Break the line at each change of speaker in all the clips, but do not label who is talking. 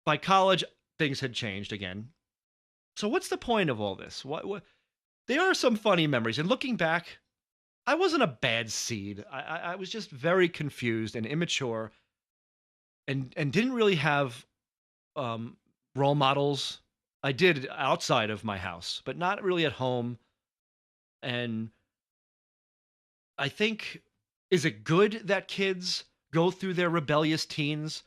By college, things had changed again. So what's the point of all this? What there are some funny memories. And looking back, I wasn't a bad seed. I was just very confused and immature and didn't really have um, role models. I did outside of my house, but not really at home. And I think, is it good that kids go through their rebellious teens?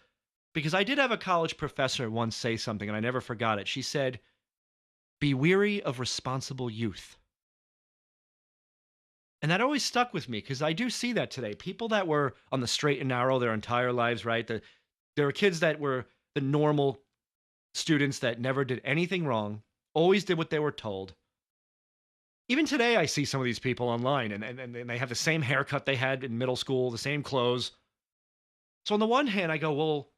Because I did have a college professor once say something, and I never forgot it. She said, "Be weary of responsible youth." And that always stuck with me because I do see that today. People that were on the straight and narrow their entire lives, right? There were kids that were the normal students that never did anything wrong, always did what they were told. Even today, I see some of these people online and they have the same haircut they had in middle school, the same clothes. So, on the one hand, I go, well,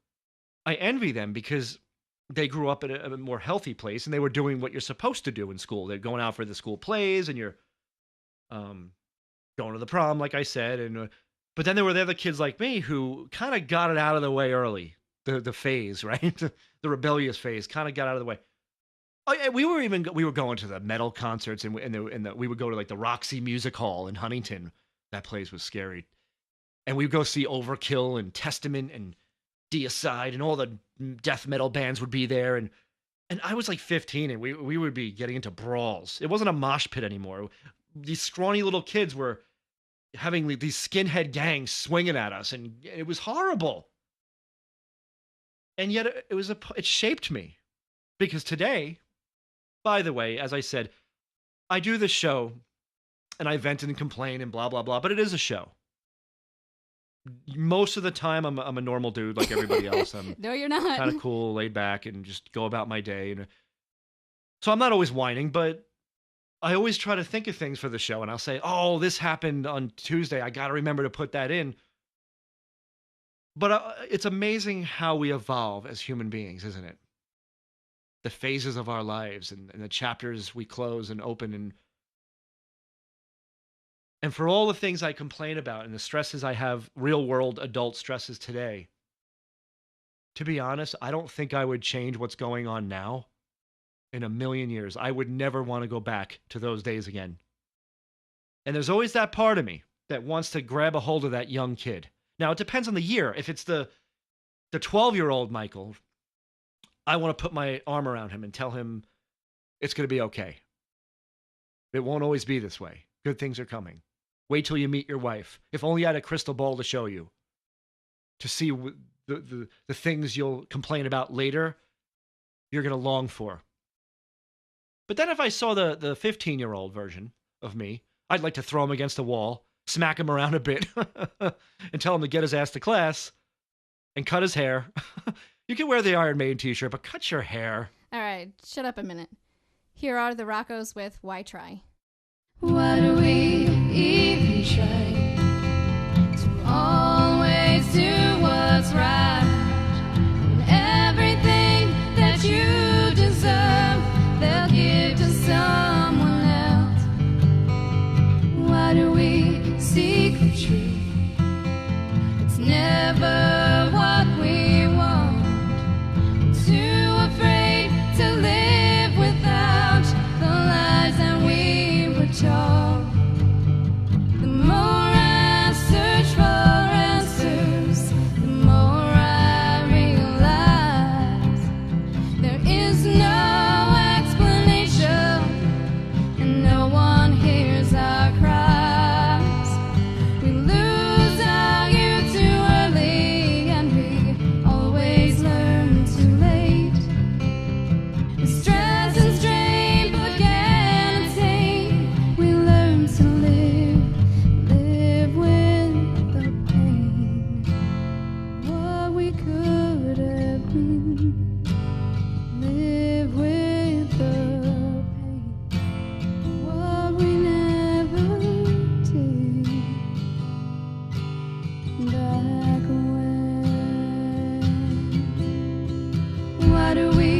I envy them because they grew up in a more healthy place and they were doing what you're supposed to do in school. They're going out for the school plays and you're um, going to the prom, like I said. But then there were the other kids like me who kind of got it out of the way early. The phase, right? The rebellious phase kind of got out of the way. Oh, yeah, we were going to the metal concerts and we would go to like the Roxy Music Hall in Huntington. That place was scary. And we'd go see Overkill and Testament and Deicide and all the death metal bands would be there. And I was like 15 and we would be getting into brawls. It wasn't a mosh pit anymore. These scrawny little kids were having these skinhead gangs swinging at us and it was horrible. And yet it shaped me because today, by the way, as I said, I do this show and I vent and complain and blah, blah, blah, but it is a show. Most of the time, I'm a normal dude like everybody else. I'm
No, you're not.
kind of cool, laid back, and just go about my day. And so I'm not always whining, but I always try to think of things for the show. And I'll say, oh, this happened on Tuesday. I got to remember to put that in. But it's amazing how we evolve as human beings, isn't it? The phases of our lives and the chapters we close and open. And for all the things I complain about and the stresses I have, real world adult stresses today, to be honest, I don't think I would change what's going on now in a million years. I would never want to go back to those days again. And there's always that part of me that wants to grab a hold of that young kid. Now, it depends on the year. If it's the 12-year-old Michael, I want to put my arm around him and tell him it's going to be okay. It won't always be this way. Good things are coming. Wait till you meet your wife. If only I had a crystal ball to show you, to see the things you'll complain about later, you're going to long for. But then if I saw the 15-year-old version of me, I'd like to throw him against the wall, smack him around a bit, and tell him to get his ass to class and cut his hair. You can wear the Iron Maiden t-shirt, but cut your hair.
All right, shut up a minute. Here are the Roccos with Why Try?
Why do we even try to always do what's right? When everything that you deserve, they'll give to someone else. Why do we seek the truth? It's never what we want. Too afraid to live without the lies that we were taught. The more I search for answers, the more I realize there is no explanation, and no one hears our cries. We lose our youth too early, and we always learn too late. We stress and strain, but again and sane. We learn to live with the pain. What we could have been. Live with the pain. What we never did. Back when. Why do we